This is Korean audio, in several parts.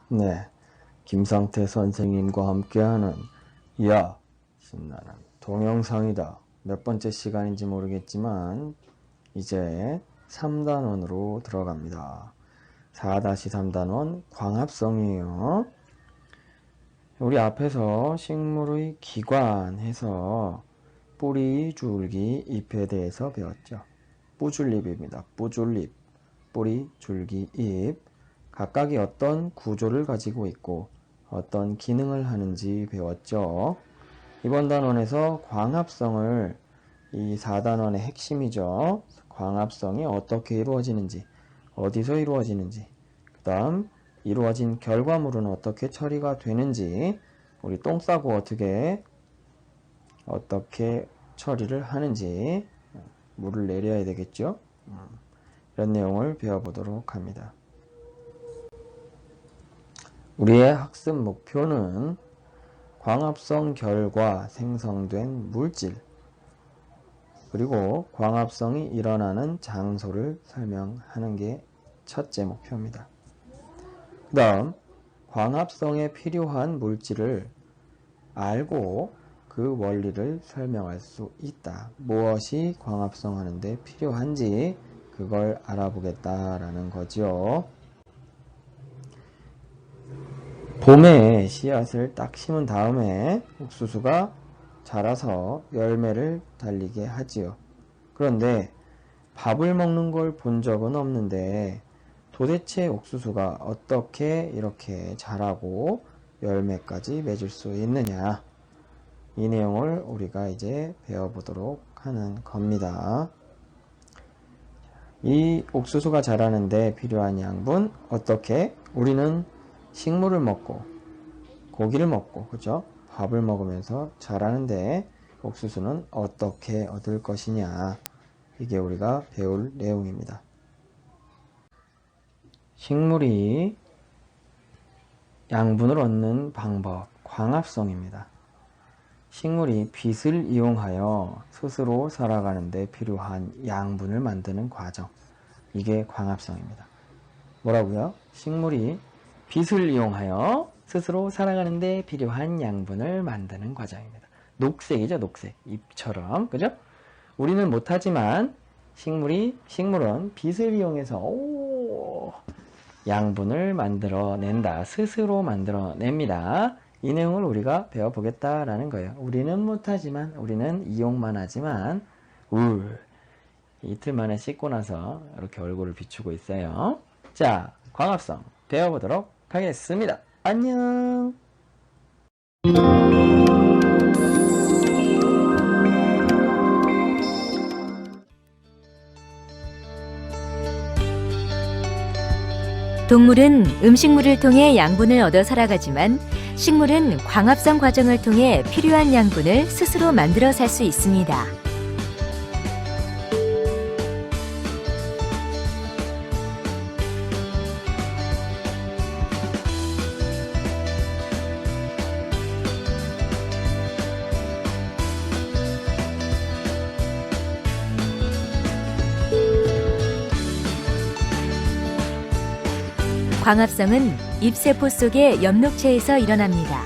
네, 김상태 선생님과 함께하는 이야 신나는 동영상이다. 몇 번째 시간인지 모르겠지만 이제 3단원으로 들어갑니다. 4-3단원 광합성이에요. 우리 앞에서 식물의 기관 해서 뿌리, 줄기, 잎에 대해서 배웠죠. 뿌줄잎입니다. 뿌줄잎, 뿌리, 줄기, 잎 각각이 어떤 구조를 가지고 있고 어떤 기능을 하는지 배웠죠. 이번 단원에서 광합성을, 이 4단원의 핵심이죠. 광합성이 어떻게 이루어지는지, 어디서 이루어지는지, 그 다음 이루어진 결과물은 어떻게 처리가 되는지, 우리 똥 싸고 어떻게 처리를 하는지, 물을 내려야 되겠죠. 이런 내용을 배워보도록 합니다. 우리의 학습 목표는 광합성 결과 생성된 물질, 그리고 광합성이 일어나는 장소를 설명하는 게 첫째 목표입니다. 그 다음 광합성에 필요한 물질을 알고 그 원리를 설명할 수 있다. 무엇이 광합성하는데 필요한지 그걸 알아보겠다라는 거죠. 봄에 씨앗을 딱 심은 다음에 옥수수가 자라서 열매를 달리게 하지요. 그런데 밥을 먹는 걸 본 적은 없는데 도대체 옥수수가 어떻게 이렇게 자라고 열매까지 맺을 수 있느냐, 이 내용을 우리가 이제 배워보도록 하는 겁니다. 이 옥수수가 자라는데 필요한 양분, 어떻게? 우리는 식물을 먹고 고기를 먹고, 그죠? 밥을 먹으면서 자라는데 옥수수는 어떻게 얻을 것이냐, 이게 우리가 배울 내용입니다. 식물이 양분을 얻는 방법, 광합성입니다. 식물이 빛을 이용하여 스스로 살아가는데 필요한 양분을 만드는 과정, 이게 광합성입니다. 뭐라고요? 식물이 빛을 이용하여 스스로 살아가는데 필요한 양분을 만드는 과정입니다. 녹색이죠, 녹색. 잎처럼, 그죠? 우리는 못하지만 식물은 빛을 이용해서 양분을 만들어낸다. 스스로 만들어냅니다. 이 내용을 우리가 배워보겠다라는 거예요. 우리는 못하지만, 우리는 이용만 하지만, 이틀 만에 씻고 나서 이렇게 얼굴을 비추고 있어요. 자, 광합성 배워보도록 하겠습니다. 안녕. 동물은 음식물을 통해 양분을 얻어 살아가지만 식물은 광합성 과정을 통해 필요한 양분을 스스로 만들어 살 수 있습니다. 광합성은 잎세포 속의 엽록체에서 일어납니다.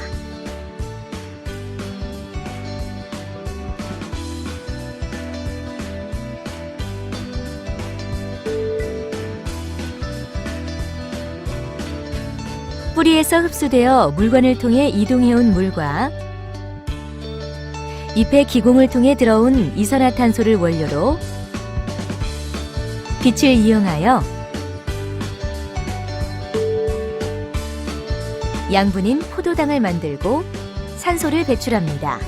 뿌리에서 흡수되어 물관을 통해 이동해온 물과 잎의 기공을 통해 들어온 이산화탄소를 원료로 빛을 이용하여 양분인 포도당을 만들고 산소를 배출합니다.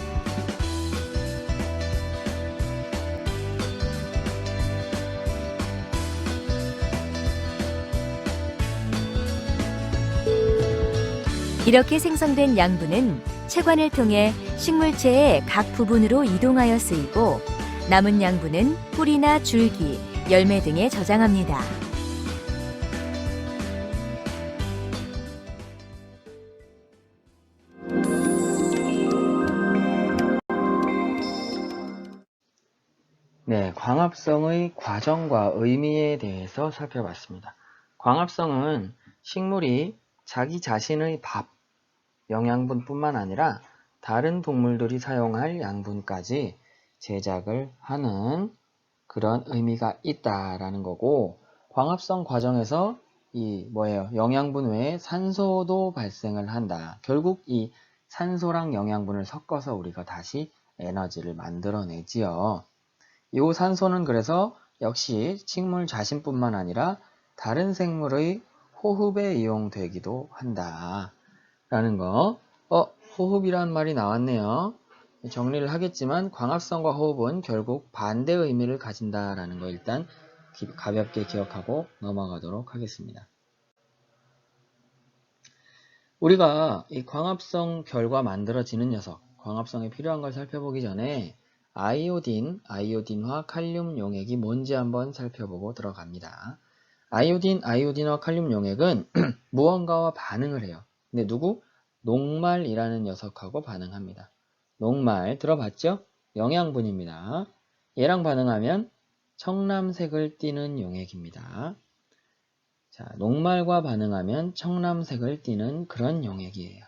이렇게 생성된 양분은 체관을 통해 식물체의 각 부분으로 이동하여 쓰이고 남은 양분은 뿌리나 줄기, 열매 등에 저장합니다. 네, 광합성의 과정과 의미에 대해서 살펴봤습니다. 광합성은 식물이 자기 자신의 밥, 영양분뿐만 아니라 다른 동물들이 사용할 양분까지 제작을 하는 그런 의미가 있다라는 거고, 광합성 과정에서 영양분 외에 산소도 발생을 한다. 결국 이 산소랑 영양분을 섞어서 우리가 다시 에너지를 만들어내지요. 이 산소는 그래서 역시 식물 자신뿐만 아니라 다른 생물의 호흡에 이용되기도 한다 라는 거. 호흡이란 말이 나왔네요. 정리를 하겠지만 광합성과 호흡은 결국 반대 의미를 가진다라는 거 일단 가볍게 기억하고 넘어가도록 하겠습니다. 우리가 이 광합성 결과 만들어지는 녀석, 광합성에 필요한 걸 살펴보기 전에 아이오딘화 칼륨 용액이 뭔지 한번 살펴보고 들어갑니다. 아이오딘화 칼륨 용액은 무언가와 반응을 해요. 근데 누구? 녹말이라는 녀석하고 반응합니다. 녹말 들어봤죠? 영양분입니다. 얘랑 반응하면 청람색을 띠는 용액입니다. 자, 녹말과 반응하면 청람색을 띠는 그런 용액이에요.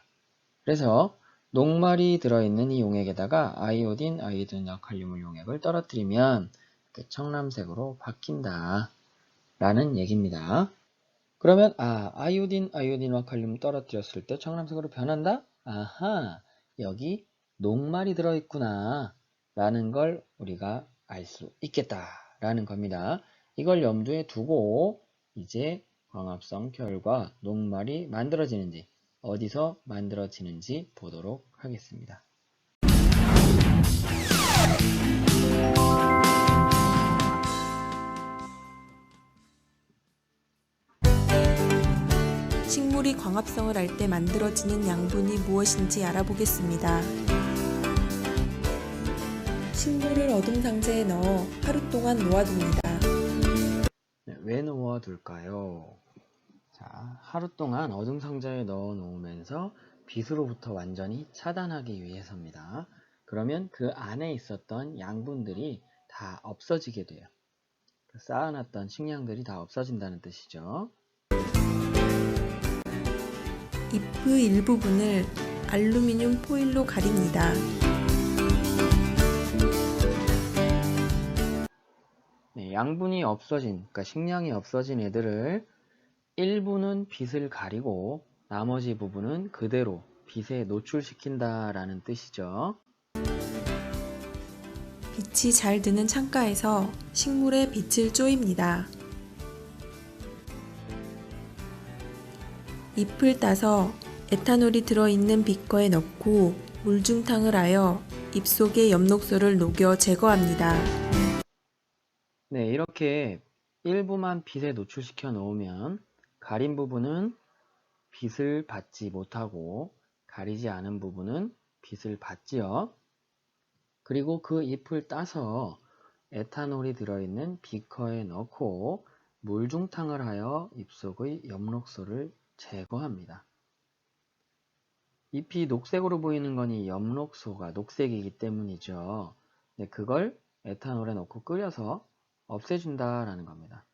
그래서 녹말이 들어있는 이 용액에다가 아이오딘화 칼륨 용액을 떨어뜨리면 청람색으로 바뀐다 라는 얘기입니다. 그러면 아이오딘화 칼륨 떨어뜨렸을 때 청람색으로 변한다? 아하, 여기 녹말이 들어있구나 라는 걸 우리가 알 수 있겠다 라는 겁니다. 이걸 염두에 두고 이제 광합성 결과 녹말이 만들어지는지, 어디서 만들어지는지 보도록 하겠습니다. 식물이 광합성을 할 때 만들어지는 양분이 무엇인지 알아보겠습니다. 식물을 어둠 상자에 넣어 하루 동안 놓아둡니다. 왜 놓아둘까요? 자, 하루 동안 어둠 상자에 넣어 놓으면서 빛으로부터 완전히 차단하기 위해서입니다. 그러면 그 안에 있었던 양분들이 다 없어지게 돼요. 쌓아놨던 식량들이 다 없어진다는 뜻이죠. 잎의 일부분을 알루미늄 포일로 가립니다. 네, 양분이 없어진, 그러니까 식량이 없어진 애들을 일부는 빛을 가리고 나머지 부분은 그대로 빛에 노출시킨다라는 뜻이죠. 빛이 잘 드는 창가에서 식물에 빛을 쪼입니다. 잎을 따서 에탄올이 들어있는 비커에 넣고 물중탕을 하여 잎 속의 엽록소를 녹여 제거합니다. 네, 이렇게 일부만 빛에 노출시켜 놓으면 가린 부분은 빛을 받지 못하고 가리지 않은 부분은 빛을 받지요. 그리고 그 잎을 따서 에탄올이 들어있는 비커에 넣고 물중탕을 하여 잎 속의 엽록소를 제거합니다. 잎이 녹색으로 보이는 건 이 엽록소가 녹색이기 때문이죠. 네, 그걸 에탄올에 넣고 끓여서 없애준다라는 겁니다.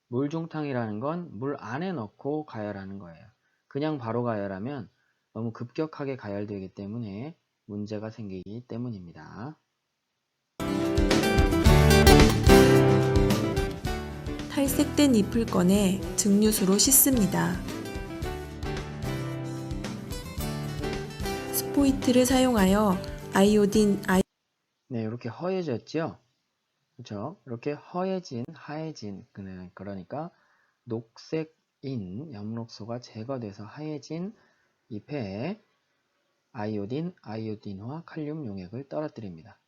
물중탕이라는 건 물 안에 넣고 가열하는 거예요. 그냥 바로 가열하면 너무 급격하게 가열되기 때문에 문제가 생기기 때문입니다. 탈색된 잎을 꺼내 증류수로 씻습니다. 스포이트를 사용하여 네, 이렇게 허해졌죠? 그렇죠? 이렇게 하얘진, 그러니까 녹색인 엽록소가 제거돼서 하얘진 잎에 아이오딘화 칼륨 용액을 떨어뜨립니다.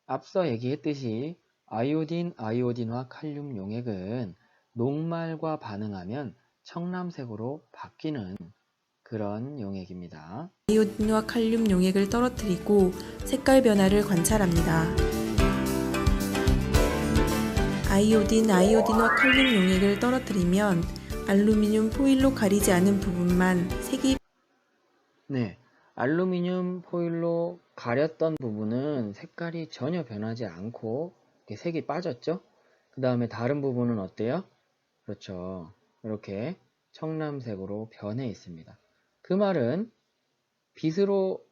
앞서 얘기했듯이 아이오딘화 칼륨 용액은 녹말과 반응하면 청람색으로 바뀌는 그런 용액입니다. 아이오딘화 칼륨 용액을 떨어뜨리고 색깔 변화를 관찰합니다. 아이오딘화 칼륨 용액을 떨어뜨리면 알루미늄 포일로 가리지 않은 부분만 색이 네, 알루미늄 포일로 가렸던 부분은 색깔이 전혀 변하지 않고 이렇게 색이 빠졌죠? 그 다음에 다른 부분은 어때요? 그렇죠. 이렇게 청람색으로 변해 있습니다. 그 말은 빛으로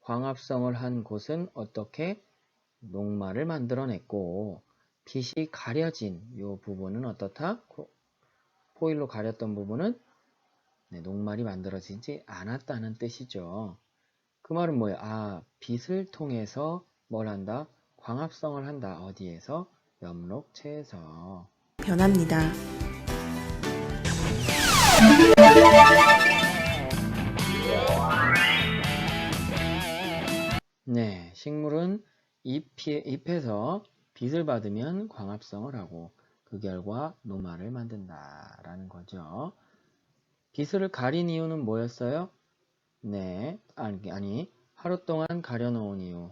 광합성을 한 곳은 어떻게 녹말을 만들어냈고 빛이 가려진 이 부분은 어떻다? 포일로 가렸던 부분은 녹말이 만들어지지 않았다는 뜻이죠. 그 말은 뭐예요? 아, 빛을 통해서 뭘 한다? 광합성을 한다. 어디에서? 엽록체에서. 변합니다. 네, 식물은 잎에서 빛을 받으면 광합성을 하고 그 결과 녹말을 만든다라는 거죠. 빛을 가린 이유는 뭐였어요? 네, 아니 하루 동안 가려놓은 이유,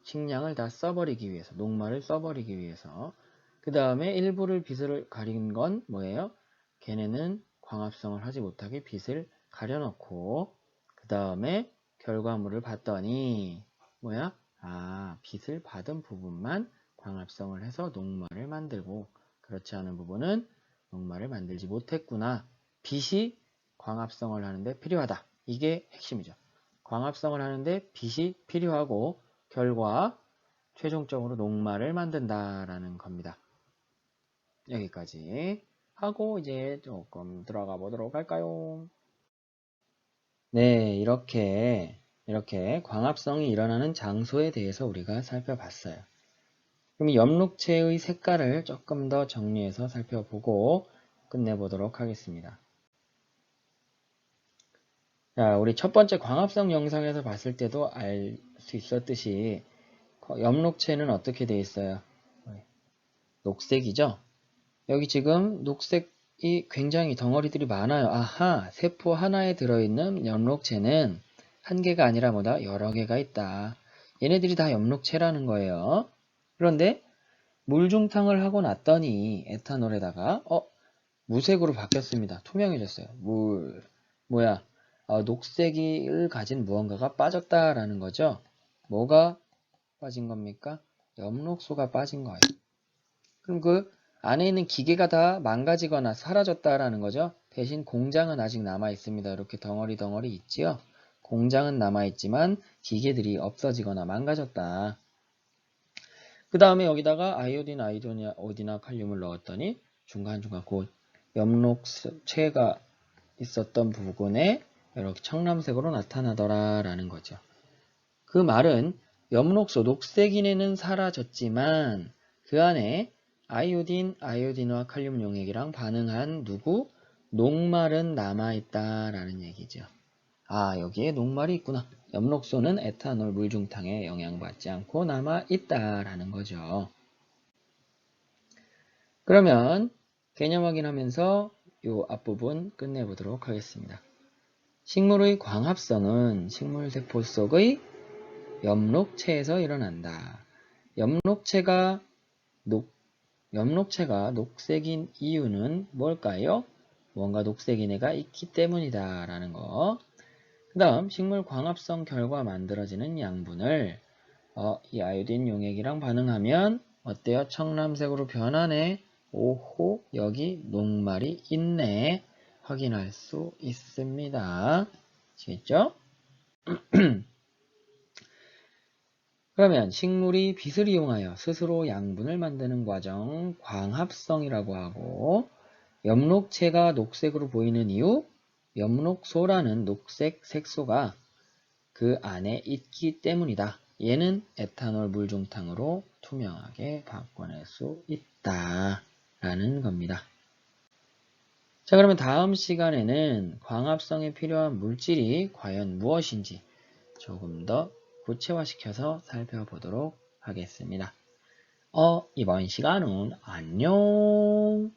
식량을 다 써버리기 위해서, 녹말을 써버리기 위해서. 그 다음에 일부를 빛을 가린 건 뭐예요? 걔네는 광합성을 하지 못하게 빛을 가려놓고 그 다음에 결과물을 봤더니 뭐야? 아, 빛을 받은 부분만 광합성을 해서 녹말을 만들고 그렇지 않은 부분은 녹말을 만들지 못했구나. 빛이 광합성을 하는데 필요하다. 이게 핵심이죠. 광합성을 하는데 빛이 필요하고 결과 최종적으로 녹말을 만든다라는 겁니다. 여기까지 하고 이제 조금 들어가 보도록 할까요? 네, 이렇게 광합성이 일어나는 장소에 대해서 우리가 살펴봤어요. 그럼 엽록체의 색깔을 조금 더 정리해서 살펴보고 끝내보도록 하겠습니다. 자, 우리 첫 번째 광합성 영상에서 봤을 때도 알 수 있었듯이 엽록체는 어떻게 되어 있어요? 녹색이죠? 여기 지금 녹색이 굉장히 덩어리들이 많아요. 아하, 세포 하나에 들어있는 엽록체는 한 개가 아니라 뭐다? 여러 개가 있다. 얘네들이 다 엽록체라는 거예요. 그런데 물중탕을 하고 났더니 에탄올에다가 무색으로 바뀌었습니다. 투명해졌어요. 뭐야? 녹색을 가진 무언가가 빠졌다라는 거죠. 뭐가 빠진 겁니까? 엽록소가 빠진 거예요. 그럼 그 안에 있는 기계가 다 망가지거나 사라졌다라는 거죠. 대신 공장은 아직 남아 있습니다. 이렇게 덩어리 있지요. 공장은 남아 있지만 기계들이 없어지거나 망가졌다. 그 다음에 여기다가 아이오딘, 어디나 칼륨을 넣었더니 중간중간 그 엽록체가 있었던 부분에 이렇게 청람색으로 나타나더라라는 거죠. 그 말은 엽록소, 녹색인에는 사라졌지만 그 안에 아이오딘과 칼륨 용액이랑 반응한 녹말은 남아있다라는 얘기죠. 아, 여기에 녹말이 있구나. 엽록소는 에탄올 물중탕에 영향받지 않고 남아있다라는 거죠. 그러면 개념 확인하면서 이 앞부분 끝내보도록 하겠습니다. 식물의 광합성은 식물세포 속의 엽록체에서 일어난다. 엽록체가 녹색인 이유는 뭘까요? 뭔가 녹색인 애가 있기 때문이다 라는 거. 그 다음 식물 광합성 결과 만들어지는 양분을 이 아이오딘 용액이랑 반응하면 어때요? 청람색으로 변하네. 오호, 여기 녹말이 있네. 확인할 수 있습니다. 아시겠죠? 그러면 식물이 빛을 이용하여 스스로 양분을 만드는 과정, 광합성이라고 하고, 엽록체가 녹색으로 보이는 이유, 엽록소라는 녹색 색소가 그 안에 있기 때문이다. 얘는 에탄올 물중탕으로 투명하게 바꿔낼 수 있다. 라는 겁니다. 자, 그러면 다음 시간에는 광합성에 필요한 물질이 과연 무엇인지 조금 더 구체화시켜서 살펴보도록 하겠습니다. 이번 시간은 안녕!